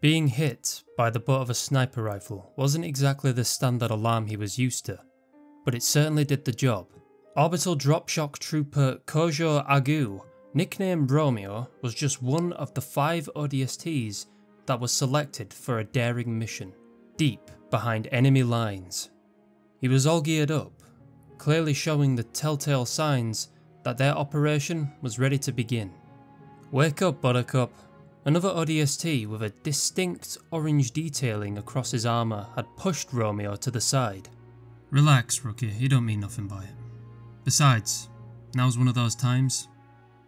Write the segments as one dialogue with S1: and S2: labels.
S1: Being hit by the butt of a sniper rifle wasn't exactly the standard alarm he was used to, but it certainly did the job. Orbital Drop Shock Trooper Kojo Agu, nicknamed Romeo, was just one of the 5 ODSTs that was selected for a daring mission, deep behind enemy lines. He was all geared up, clearly showing the telltale signs that their operation was ready to begin. Wake up, Buttercup. Another ODST with a distinct orange detailing across his armour had pushed Romeo to the side.
S2: Relax, Rookie, you don't mean nothing by it. Besides, now's one of those times.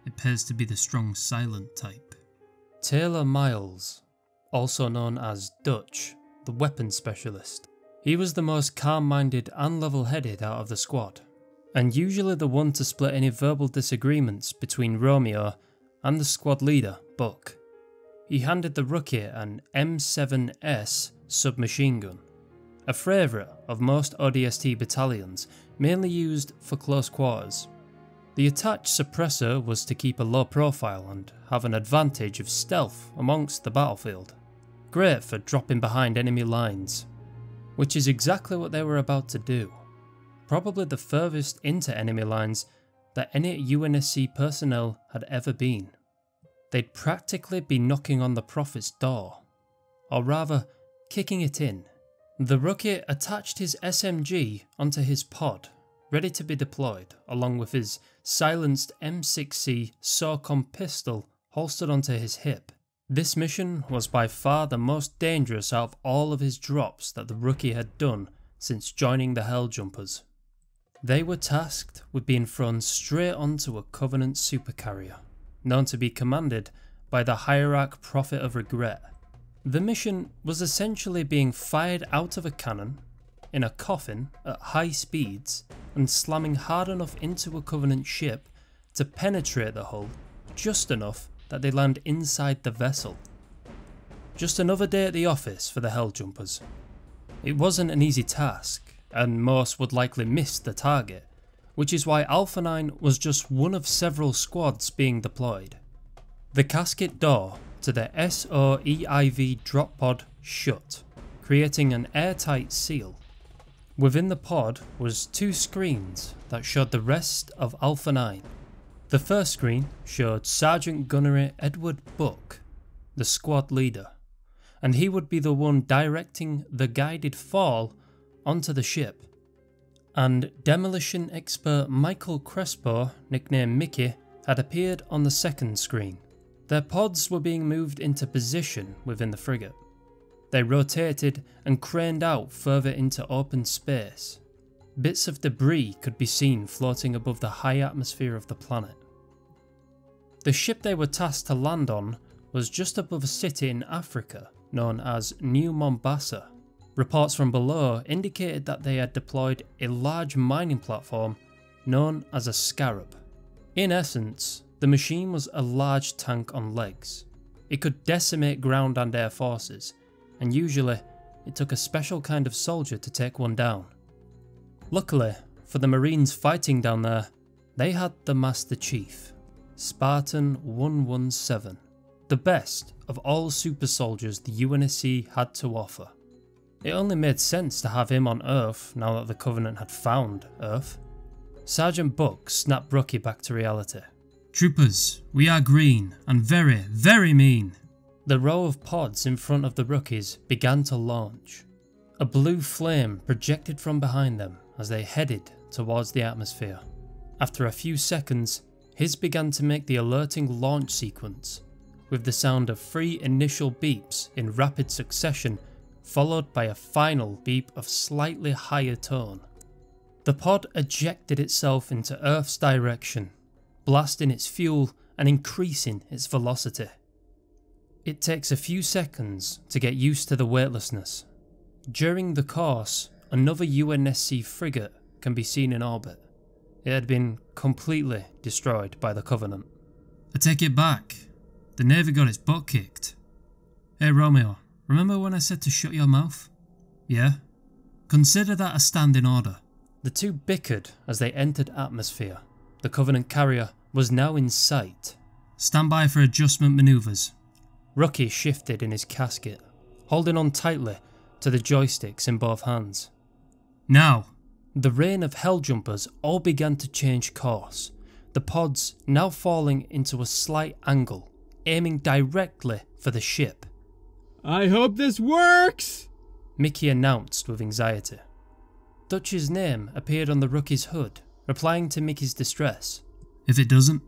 S2: It pays to be the strong silent type.
S1: Taylor Miles, also known as Dutch, the weapons specialist. He was the most calm-minded and level-headed out of the squad, and usually the one to split any verbal disagreements between Romeo and the squad leader, Buck. He handed the rookie an M7S submachine gun, a favourite of most ODST battalions, mainly used for close quarters. The attached suppressor was to keep a low profile and have an advantage of stealth amongst the battlefield. Great for dropping behind enemy lines, which is exactly what they were about to do. Probably the furthest into enemy lines that any UNSC personnel had ever been. They'd practically be knocking on the Prophet's door, or rather, kicking it in. The rookie attached his SMG onto his pod, ready to be deployed, along with his silenced M6C SOCOM pistol holstered onto his hip. This mission was by far the most dangerous out of all of his drops that the rookie had done since joining the Helljumpers. They were tasked with being thrown straight onto a Covenant supercarrier, known to be commanded by the Hierarch Prophet of Regret. The mission was essentially being fired out of a cannon, in a coffin at high speeds, and slamming hard enough into a Covenant ship to penetrate the hull just enough that they land inside the vessel. Just another day at the office for the Helljumpers. It wasn't an easy task, and most would likely miss the target, which is why Alpha 9 was just one of several squads being deployed. The casket door to the SOEIV drop pod shut, creating an airtight seal. Within the pod was 2 screens that showed the rest of Alpha 9. The first screen showed Sergeant Gunnery Edward Buck, the squad leader, and he would be the one directing the guided fall onto the ship. And demolition expert Michael Crespo, nicknamed Mickey, had appeared on the second screen. Their pods were being moved into position within the frigate. They rotated and craned out further into open space. Bits of debris could be seen floating above the high atmosphere of the planet. The ship they were tasked to land on was just above a city in Africa known as New Mombasa. Reports from below indicated that they had deployed a large mining platform known as a scarab. In essence, the machine was a large tank on legs. It could decimate ground and air forces, and usually it took a special kind of soldier to take one down. Luckily for the Marines fighting down there, they had the Master Chief, Spartan 117, the best of all super soldiers the UNSC had to offer. It only made sense to have him on Earth now that the Covenant had found Earth. Sergeant Buck snapped Rookie back to reality.
S2: Troopers, we are green and very, very mean.
S1: The row of pods in front of the rookies began to launch. A blue flame projected from behind them as they headed towards the atmosphere. After a few seconds, his began to make the alerting launch sequence, with the sound of 3 initial beeps in rapid succession, followed by a final beep of slightly higher tone. The pod ejected itself into Earth's direction, blasting its fuel and increasing its velocity. It takes a few seconds to get used to the weightlessness. During the course, another UNSC frigate can be seen in orbit. It had been completely destroyed by the Covenant.
S2: I take it back. The Navy got its butt kicked. Hey Romeo, remember when I said to shut your mouth? Yeah? Consider that a standing order.
S1: The two bickered as they entered atmosphere. The Covenant carrier was now in sight.
S2: Stand by for adjustment manoeuvres.
S1: Rookie shifted in his casket, holding on tightly to the joysticks in both hands.
S2: Now!
S1: The rain of helljumpers all began to change course, the pods now falling into a slight angle, aiming directly for the ship.
S3: I hope this works!
S1: Mickey announced with anxiety. Dutch's name appeared on the rookie's hood, replying to Mickey's distress.
S2: If it doesn't,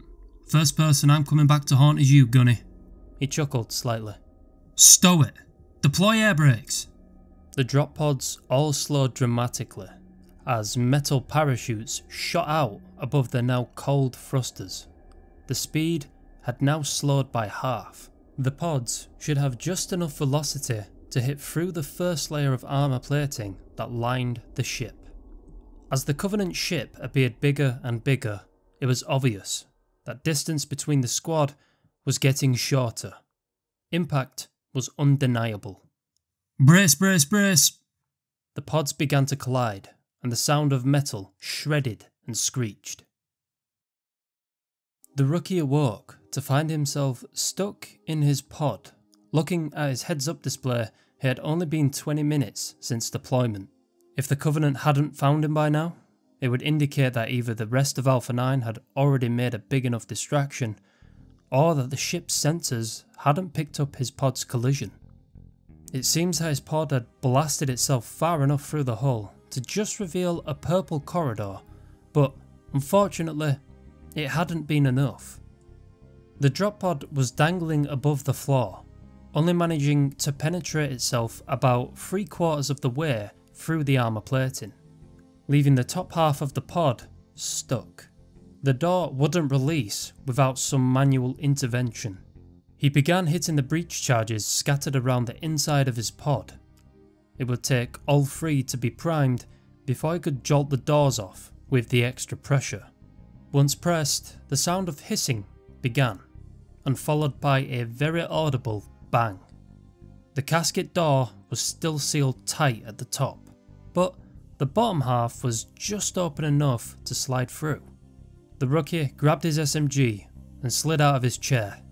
S2: first person I'm coming back to haunt is you, Gunny.
S1: He chuckled slightly.
S2: Stow it! Deploy air brakes!
S1: The drop pods all slowed dramatically, as metal parachutes shot out above the now cold thrusters. The speed had now slowed by half. The pods should have just enough velocity to hit through the first layer of armour plating that lined the ship. As the Covenant ship appeared bigger and bigger, it was obvious that distance between the squad was getting shorter. Impact was undeniable.
S2: Brace, brace, brace!
S1: The pods began to collide, and the sound of metal shredded and screeched. The rookie awoke to find himself stuck in his pod. Looking at his heads-up display, he had only been 20 minutes since deployment. If the Covenant hadn't found him by now, it would indicate that either the rest of Alpha 9 had already made a big enough distraction, or that the ship's sensors hadn't picked up his pod's collision. It seems that his pod had blasted itself far enough through the hull to just reveal a purple corridor, but unfortunately, it hadn't been enough. The drop pod was dangling above the floor, only managing to penetrate itself about 3/4 of the way through the armour plating, leaving the top half of the pod stuck. The door wouldn't release without some manual intervention. He began hitting the breach charges scattered around the inside of his pod. It would take all 3 to be primed before he could jolt the doors off with the extra pressure. Once pressed, the sound of hissing began, and followed by a very audible bang. The casket door was still sealed tight at the top, but the bottom half was just open enough to slide through. The rookie grabbed his SMG and slid out of his chair.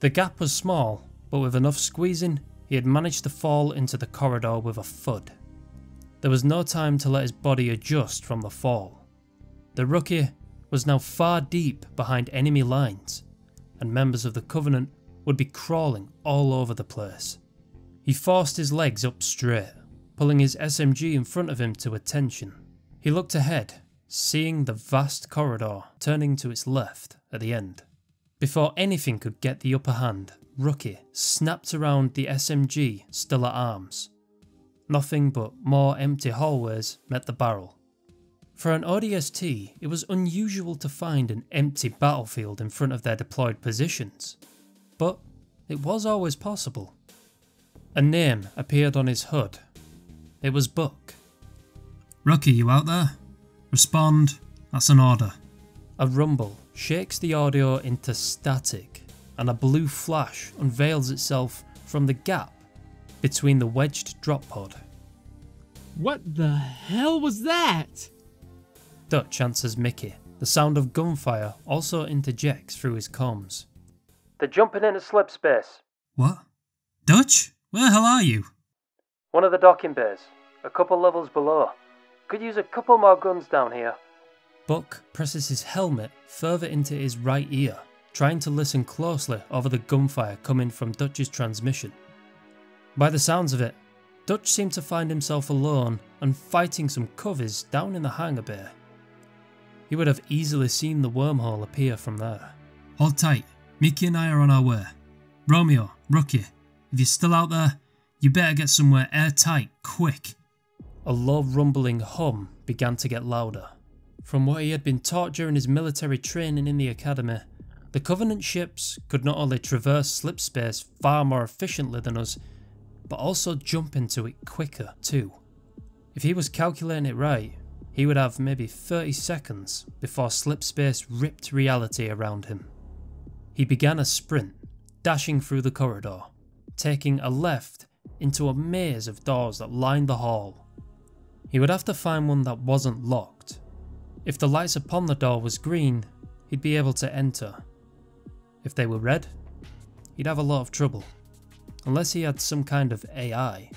S1: The gap was small, but with enough squeezing, he had managed to fall into the corridor with a thud. There was no time to let his body adjust from the fall. The rookie was now far deep behind enemy lines, and members of the Covenant would be crawling all over the place. He forced his legs up straight, pulling his SMG in front of him to attention. He looked ahead, seeing the vast corridor turning to its left at the end. Before anything could get the upper hand, Rookie snapped around the SMG still at arms. Nothing but more empty hallways met the barrel. For an ODST, it was unusual to find an empty battlefield in front of their deployed positions, but it was always possible. A name appeared on his hood. It was Buck.
S2: Rookie, you out there? Respond, that's an order.
S1: A rumble shakes the audio into static, and a blue flash unveils itself from the gap between the wedged drop pod.
S3: What the hell was that?
S1: Dutch answers Mickey. The sound of gunfire also interjects through his comms. They're jumping into slip space.
S2: What? Dutch? Where the hell are you?
S1: One of the docking bays, a couple levels below. Could use a couple more guns down here. Buck presses his helmet further into his right ear, trying to listen closely over the gunfire coming from Dutch's transmission. By the sounds of it, Dutch seemed to find himself alone and fighting some coveys down in the hangar bay. He would have easily seen the wormhole appear from there.
S2: Hold tight, Mickey and I are on our way. Romeo, Rookie, if you're still out there, you better get somewhere airtight, quick.
S1: A low rumbling hum began to get louder. From what he had been taught during his military training in the academy, the Covenant ships could not only traverse slip space far more efficiently than us, but also jump into it quicker too. If he was calculating it right, he would have maybe 30 seconds before slip space ripped reality around him. He began a sprint, dashing through the corridor, taking a left into a maze of doors that lined the hall. He would have to find one that wasn't locked. If the lights upon the door was green, he'd be able to enter. If they were red, he'd have a lot of trouble. unless he had some kind of AI.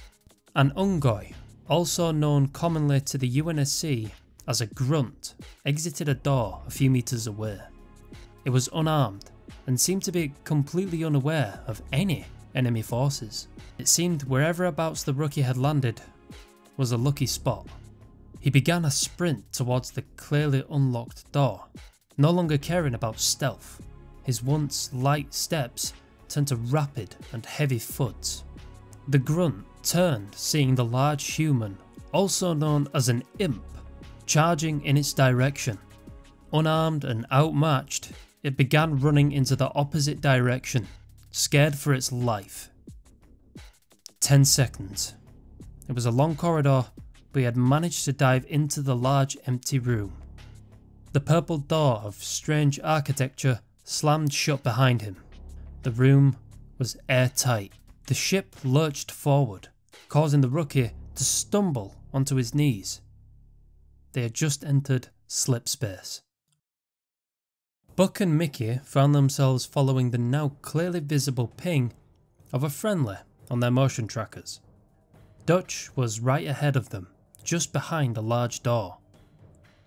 S1: An Ungoi, also known commonly to the UNSC as a grunt, exited a door a few meters away. It was unarmed and seemed to be completely unaware of any enemy forces. It seemed whereverabouts the rookie had landed was a lucky spot. He began a sprint towards the clearly unlocked door, no longer caring about stealth. His once light steps turned to rapid and heavy thuds. The grunt turned, seeing the large human, also known as an imp, charging in its direction. Unarmed and outmatched, it began running into the opposite direction, scared for its life. 10 seconds. It was a long corridor, but he had managed to dive into the large empty room. The purple door of strange architecture slammed shut behind him. The room was airtight. The ship lurched forward, causing the rookie to stumble onto his knees. They had just entered slip space. Buck and Mickey found themselves following the now clearly visible ping of a friendly on their motion trackers. Dutch was right ahead of them, just behind a large door.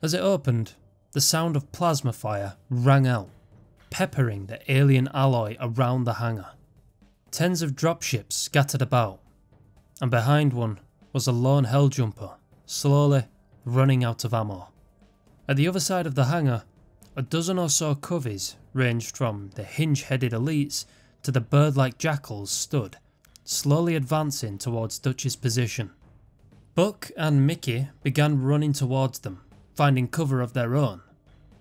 S1: As it opened, the sound of plasma fire rang out, peppering the alien alloy around the hangar. Tens of dropships scattered about, and behind one was a lone helljumper, slowly running out of ammo. At the other side of the hangar, a dozen or so coveys ranged from the hinge-headed elites to the bird-like jackals stood, slowly advancing towards Dutch's position. Buck and Mickey began running towards them, finding cover of their own.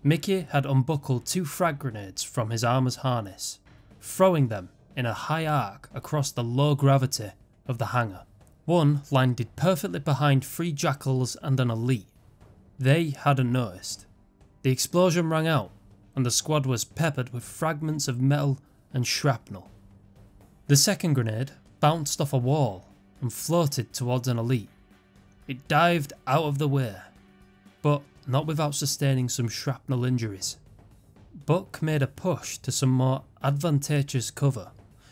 S1: Mickey had unbuckled 2 frag grenades from his armor's harness, throwing them in a high arc across the low gravity of the hangar. One landed perfectly behind 3 jackals and an elite. They hadn't noticed. The explosion rang out, and the squad was peppered with fragments of metal and shrapnel. The second grenade bounced off a wall and floated towards an elite. It dived out of the way, but not without sustaining some shrapnel injuries. Buck made a push to some more advantageous cover.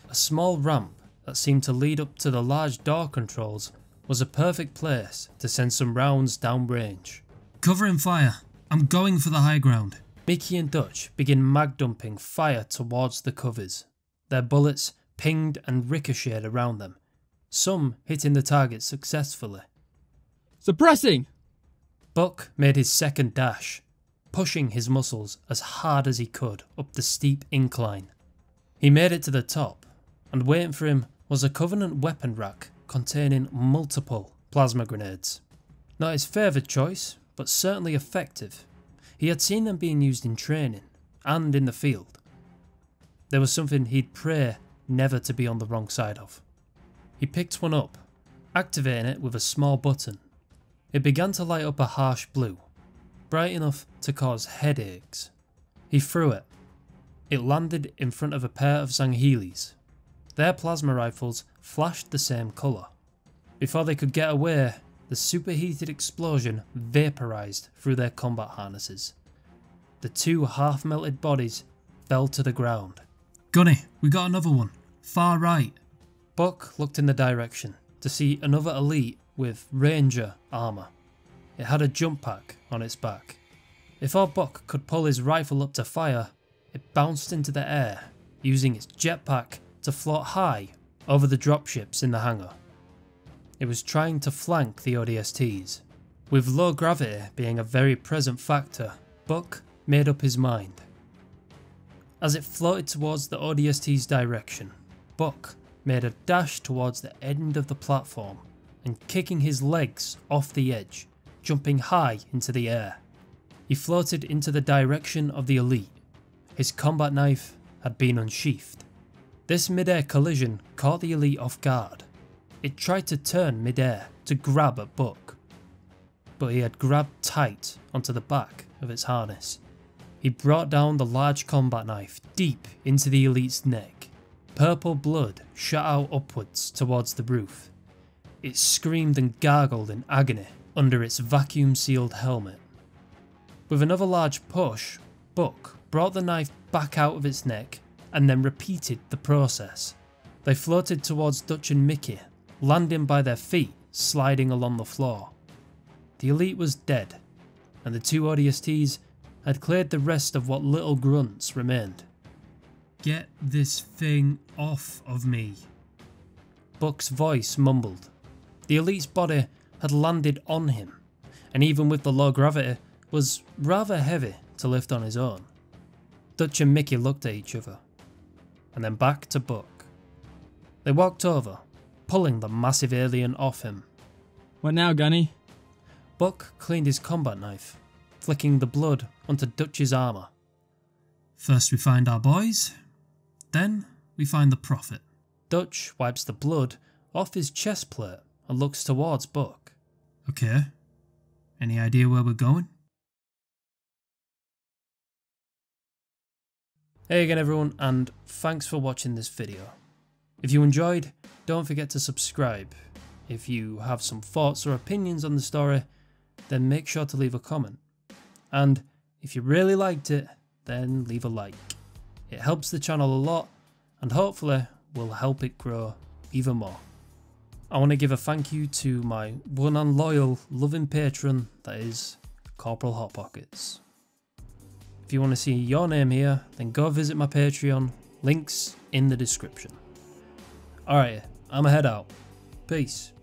S1: A small ramp that seemed to lead up to the large door controls was a perfect place to send some rounds downrange.
S2: Covering fire. I'm going for the high ground.
S1: Mickey and Dutch begin mag dumping fire towards the covers. Their bullets pinged and ricocheted around them, some hitting the target successfully.
S3: Suppressing!
S1: Buck made his second dash, pushing his muscles as hard as he could up the steep incline. He made it to the top, and waiting for him was a Covenant weapon rack containing multiple plasma grenades. Not his favoured choice, but certainly effective. He had seen them being used in training and in the field. There was something he'd pray never to be on the wrong side of. He picked one up, activating it with a small button. It began to light up a harsh blue, bright enough to cause headaches. He threw it. It landed in front of a pair of Zanghelis. Their plasma rifles flashed the same colour. Before they could get away, the superheated explosion vaporised through their combat harnesses. The 2 half-melted bodies fell to the ground.
S2: Gunny, we got another one. Far right.
S1: Buck looked in the direction to see another elite with Ranger armour. It had a jump pack on its back. Before Buck could pull his rifle up to fire, it bounced into the air, using its jetpack to float high over the dropships in the hangar. It was trying to flank the ODSTs. With low gravity being a very present factor, Buck made up his mind. As it floated towards the ODST's direction, Buck made a dash towards the end of the platform and kicking his legs off the edge, jumping high into the air. He floated into the direction of the elite. His combat knife had been unsheathed. This mid-air collision caught the elite off guard. It tried to turn mid-air to grab at Buck, but he had grabbed tight onto the back of its harness. He brought down the large combat knife deep into the elite's neck. Purple blood shot out upwards towards the roof. It screamed and gargled in agony under its vacuum-sealed helmet. With another large push, Buck brought the knife back out of its neck and then repeated the process. They floated towards Dutch and Mickey, landing by their feet, sliding along the floor. The elite was dead, and the two ODSTs had cleared the rest of what little grunts remained.
S2: Get this thing off of me.
S1: Buck's voice mumbled. The elite's body had landed on him, and even with the low gravity, was rather heavy to lift on his own. Dutch and Mickey looked at each other, and then back to Buck. They walked over, pulling the massive alien off him.
S3: What now, Gunny?
S1: Buck cleaned his combat knife, flicking the blood onto Dutch's armour.
S2: First we find our boys, then we find the Prophet.
S1: Dutch wipes the blood off his chest plate and looks towards Buck.
S2: Okay, any idea where we're going?
S1: Hey again everyone, and thanks for watching this video. If you enjoyed, don't forget to subscribe. If you have some thoughts or opinions on the story, then make sure to leave a comment. And if you really liked it, then leave a like. It helps the channel a lot, and hopefully will help it grow even more. I want to give a thank you to my one and loyal loving patron, that is Corporal Hot Pockets. If you want to see your name here, then go visit my Patreon, links in the description. Alright, I'ma head out. Peace.